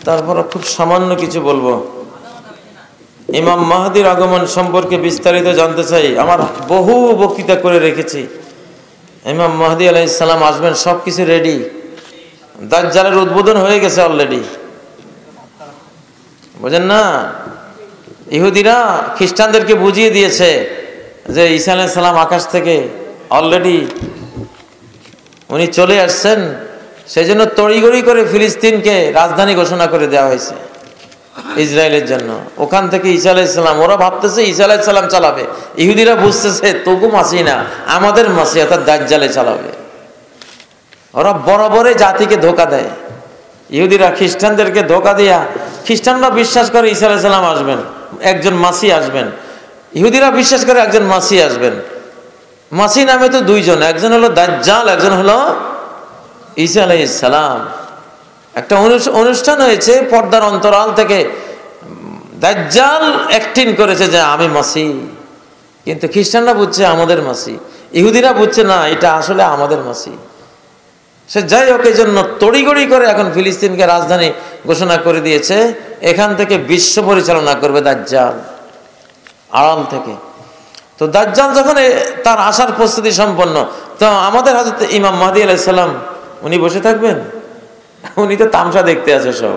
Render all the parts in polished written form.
তারপর খুব সামান্য কিছু বলবো। ইমাম মাহদির আগমন সম্পর্কে বিস্তারিত জানতে চাই। আমার বহু বক্তৃতা করে রেখেছি। ইমাম মাহদি আলাইহিস সালাম আসবেন, সব কিছু রেডি। দাজ্জালের উদ্বোধন হয়ে গেছে অলরেডি, বুঝেন না? ইহুদিরা খ্রিস্টানদেরকে বুঝিয়ে দিয়েছে যে ঈসা আলাইহিস সালাম আকাশ থেকে অলরেডি উনি চলে আসছেন। সেই জন্য তড়িঘড়ি করে ফিলিস্তিনকে রাজধানী ঘোষণা করে দেওয়া হয়েছে ইসরায়েলের জন্য। ওখান থেকে ঈসা আলাইহিস সালাম, ওরা ভাবতেছে ঈসা আলাইহিস সালাম চালাবে, ইহুদিরা বুঝতেছে তবু মাসি না, আমাদের মাসি অর্থাৎ দাজ্জালে চালাবে। ওরা বরাবরে জাতিকে ধোকা দেয়। ইহুদিরা খ্রিস্টানদেরকে ধোকা দিয়া, খ্রিস্টানরা বিশ্বাস করে ঈসা আলাইহিস সালাম আসবেন, একজন মাসি আসবেন। ইহুদিরা বিশ্বাস করে একজন মাসি আসবেন। মাসি নামে তো দুইজন, একজন হলো দাজ্জাল, একজন হলো ঈসা আলাইহিস সালাম। একটা অনুষ্ঠান হয়েছে পর্দার অন্তরাল থেকে, দাজ্জাল অ্যাক্টিং করেছে যে আমি মাসি, কিন্তু খ্রিস্টানরা বুঝছে আমাদের মাসি, ইহুদিরা বুঝছে না এটা আসলে আমাদের মাসি। সে যাই হোক, এই জন্য তড়িঘড়ি করে এখন ফিলিস্তিনকে রাজধানী ঘোষণা করে দিয়েছে। এখান থেকে বিশ্ব পরিচালনা করবে দাজ্জাল, আড়াল থেকে। তো দাজ্জাল যখন তার আসার প্রস্তুতি সম্পন্ন, তো আমাদের হযরত ইমাম মাহদী আলাইহিস সালাম উনি বসে থাকবেন? উনি তো তামসা দেখতে আছে সব।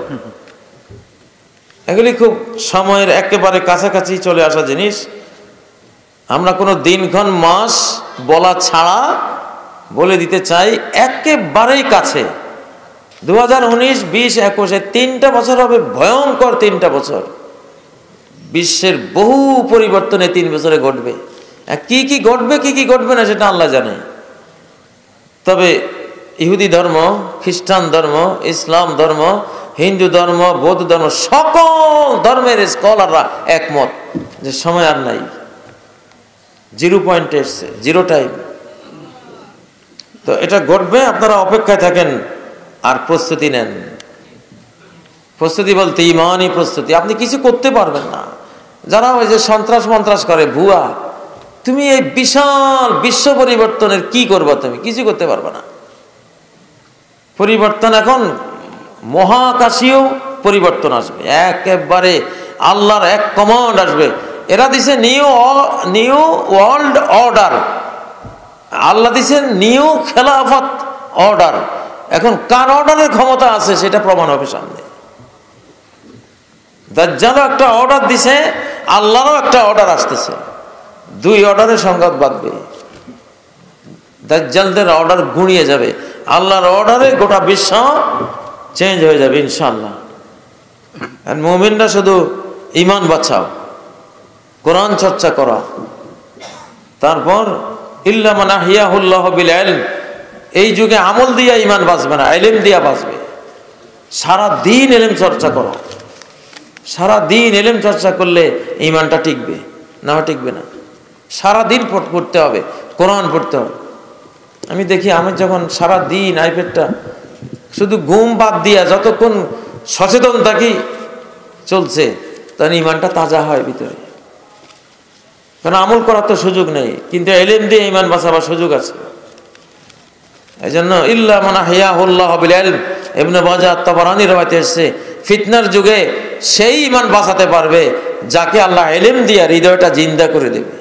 এগুলি খুব সময়ের একেবারে কাছাকাছি চলে আসা জিনিস। আমরা কোনো দিনক্ষণ মাস বলা ছাড়া বলে দিতে চাই একেবারেই কাছে 2019, 20, 21 তিনটা বছর হবে, ভয়ঙ্কর তিনটা বছর। বিশ্বের বহু পরিবর্তনে 3 বছরে ঘটবে। কি কি ঘটবে কি কি ঘটবে না সেটা আল্লাহ জানে। তবে ইহুদি ধর্ম, খ্রিস্টান ধর্ম, ইসলাম ধর্ম, হিন্দু ধর্ম, বৌদ্ধ ধর্ম, সকল ধর্মের স্কলাররা একমত যে সময় আর নাই, 0 পয়েন্টে এসছে, 0 টাইম। তো এটা ঘটবে, আপনারা অপেক্ষায় থাকেন আর প্রস্তুতি নেন। প্রস্তুতি বলতে ইমানি প্রস্তুতি। আপনি কিছু করতে পারবেন না। যারা ওই যে সন্ত্রাস মন্ত্রাস করে, ভুয়া, তুমি এই বিশাল বিশ্ব পরিবর্তনের কি করবা? তুমি কিছু করতে পারবে না। পরিবর্তন এখন মহাকাশীয় পরিবর্তন আসবে, একেবারে আল্লাহর এক কমান্ড আসবে। এরা দিছে নিউ ওয়ার্ল্ড অর্ডার, আল্লাহ দিছেন নিউ খেলাফত অর্ডার। এখন কার অর্ডারের ক্ষমতা আছে সেটা প্রমাণ হবে সামনে। দাজ্জালও একটা অর্ডার দিছে, আল্লাহরও একটা অর্ডার আসতেছে। 2 অর্ডারের সংঘাত বাঁধবে। দাজ্জালদের অর্ডার গুঁড়িয়ে যাবে, আল্লাহর অর্ডারে গোটা বিশ্ব চেঞ্জ হয়ে যাবে ইনশাআল্লাহ। আর মুমিনরা শুধু ঈমান বাঁচাও, কোরআন চর্চা করা। তারপর ইল্লা মান আহইয়াহুল্লাহু বিল ইলম, এই যুগে আমল দিয়া ঈমান বাঁচবে না, ইলম দিয়া বাঁচবে। সারা দিন ইলম চর্চা করো, সারা দিন ইলম চর্চা করলে ঈমানটা টিকবে, না টিকবে না। সারা দিন পড়তে হবে, কোরআন পড়তে হবে। আমি দেখি আমি যখন সারা দিন আইপ্যাডটা শুধু ঘুম বাদ দিয়া যতক্ষণ সচেতন থাকি চলছে, তখন ঈমানটা তাজা হয় ভিতরে। কারণ আমল করার তো সুযোগ নেই, কিন্তু ইলম দিয়ে ঈমান বাঁচাবার সুযোগ আছে। এই জন্য ইল্লা মান আহইয়াহুল্লাহু বিল ইলম, ইবনে বাজার তাবারানী রওয়ায়াতে এসেছে, ফিতনার যুগে সেই ঈমান বাঁচাতে পারবে যাকে আল্লাহ ইলম দিয়া হৃদয়টা জিন্দা করে দেবে।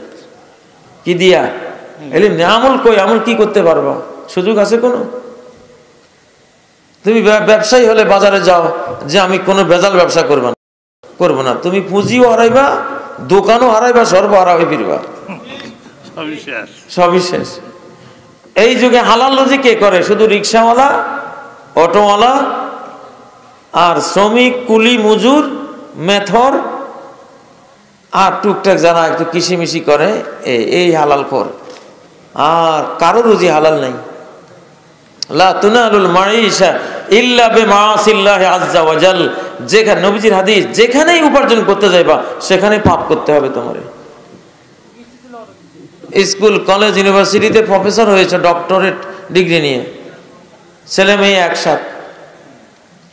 কি দিয়া? ইলম দিয়ে। আমল কই? আমল কি করতে পারবা? সুযোগ আছে কোনো? তুমি ব্যবসায়ী হলে বাজারে যাও যে আমি কোনো ভেজাল ব্যবসা করবো না, তুমি পুঁজিও হারাইবা, দোকানও হারাইবা, সর্ব হারাবে ফিরবা, সবই শেষ। এই যুগে হালাল রুজি কে করে? শুধু রিক্সাওয়ালা, অটোওয়ালা আর শ্রমিক, কুলি, মজুর, মেথর আর টুকটাক যারা একটু কিসিমিসি করে, এই হালাল কর। আর কারো রুজি হালাল নাই। লা তুনালুল মাঈশা ইল্লা বিমাআসিল্লাহি আযজা ওয়া জাল। যেখানে নবীজির হাদিস, যেখানেই উপার্জন করতে যাইবা সেখানে পাপ করতে হবে তোমারে। স্কুল, কলেজ, ইউনিভার্সিটিতে প্রফেসর হয়েছে ডক্টরেট ডিগ্রি নিয়ে, ছেলে মেয়ে একসাথে,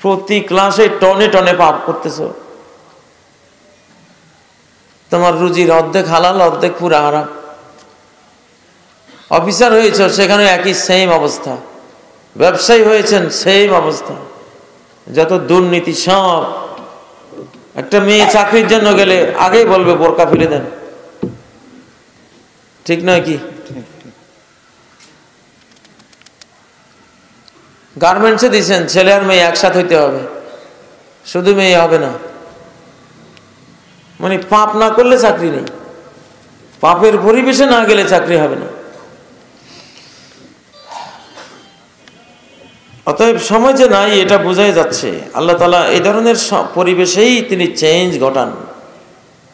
প্রতি ক্লাসে টনে টনে পাপ করতেছো। তোমার রুজির অর্ধেক হালাল, অর্ধেক পুরা হারাম। অফিসার হয়েছে, সেখানে একই সেম অবস্থা। ব্যবসায়ী হয়েছেন, সেম অবস্থা। যত দুর্নীতি সব। একটা মেয়ে চাকরির জন্য গেলে আগেই বলবে বোরকা ফেলে দেন, ঠিক নয় কি? গার্মেন্টসে দিয়েছেন ছেলে আর মেয়ে একসাথে হইতে হবে, শুধু মেয়ে হবে না। মানে পাপ না করলে চাকরি নেই, পাপের পরিবেশে না গেলে চাকরি হবে না। অতএব সময় যে নাই এটা বোঝাই যাচ্ছে। আল্লাহ তাআলা এই ধরনের পরিবেশেই তিনি চেঞ্জ ঘটান।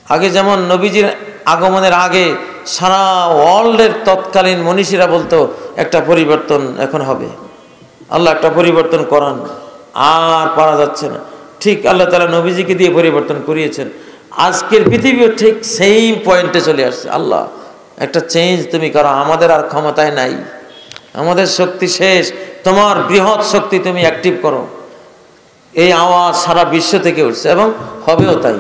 আগে যেমন নবীজির আগমনের আগে সারা ওয়ার্ল্ডের তৎকালীন মনীষীরা বলতো একটা পরিবর্তন এখন হবে, আল্লাহ একটা পরিবর্তন করান, আর পারা যাচ্ছে না। ঠিক আল্লাহ তাআলা নবীজিকে দিয়ে পরিবর্তন করিয়েছেন। আজকের পৃথিবীও ঠিক সেম পয়েন্টে চলে আসছে। আল্লাহ একটা চেঞ্জ তুমি করো, আমাদের আর ক্ষমতায় নাই, আমাদের শক্তি শেষ, তোমার বৃহৎ শক্তি তুমি অ্যাক্টিভ করো। এই আওয়াজ সারা বিশ্ব থেকে উঠছে এবং হবেও তাই।